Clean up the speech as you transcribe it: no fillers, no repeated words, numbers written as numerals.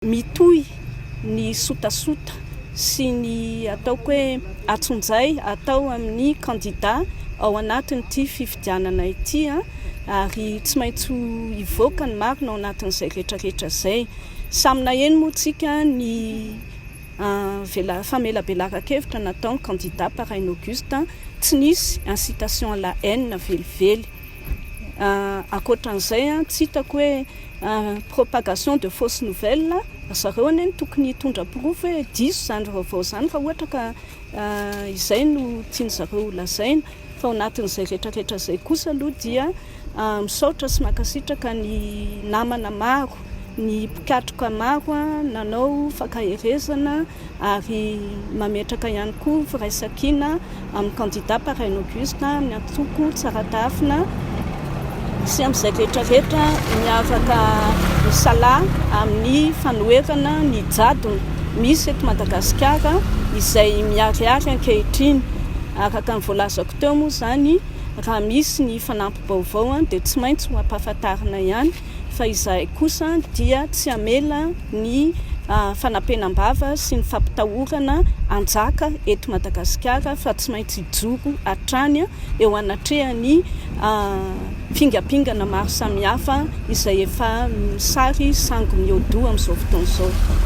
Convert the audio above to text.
Mitohy ny sotasota sy ny ataoko hoe atson-jay atao amin'ny candidat ao anatin'ity fifidianana ity ary tsy maintsy hivoaka ny marina ao anatin'izay rehetrarehetra zay. Samina eny moa tsika ny famelabelaran-kevitra natao ny candidat par Reine Auguste tsy nisy incitation à la haine velively. Ankoatran'izay tsy hitako hoe propagation de fausses nouvelles zareo anie tokony hitondra pirofo hoe diso zany vaovao zany raha ohatra ka izay no tian'zareo lazaina fa ao anatin'izay rehetrarehetra zay kosa aloha dia misaotra sy mankasitraka ny namana maro, ny mpikatroka maro nanao fankaherezana ary mametraka ihany koa firaisan-kina amin'ny candidat par Reine Auguste amin'ny antoko tsara tafina sy amin'izay rehetrarehetra miavaka misalaha amin'ny fanoherana ny jadona misy eto Madagasikara izay miariary ankehitriny. Araka ny voalazako teo moa zany raha misy ny fanampim-baovao dia tsy maintsy ho ampahafantarina ihany fa izahay kosa dia tsy hamela ny fanampenam-bava sy ny fampitahorana anjaka eto Madagasikara fa tsy maintsy hijoro hatrany eo anatrehany fingapingana maro samihafa izay efa sary sango mihodo amin'izao fotoana izao.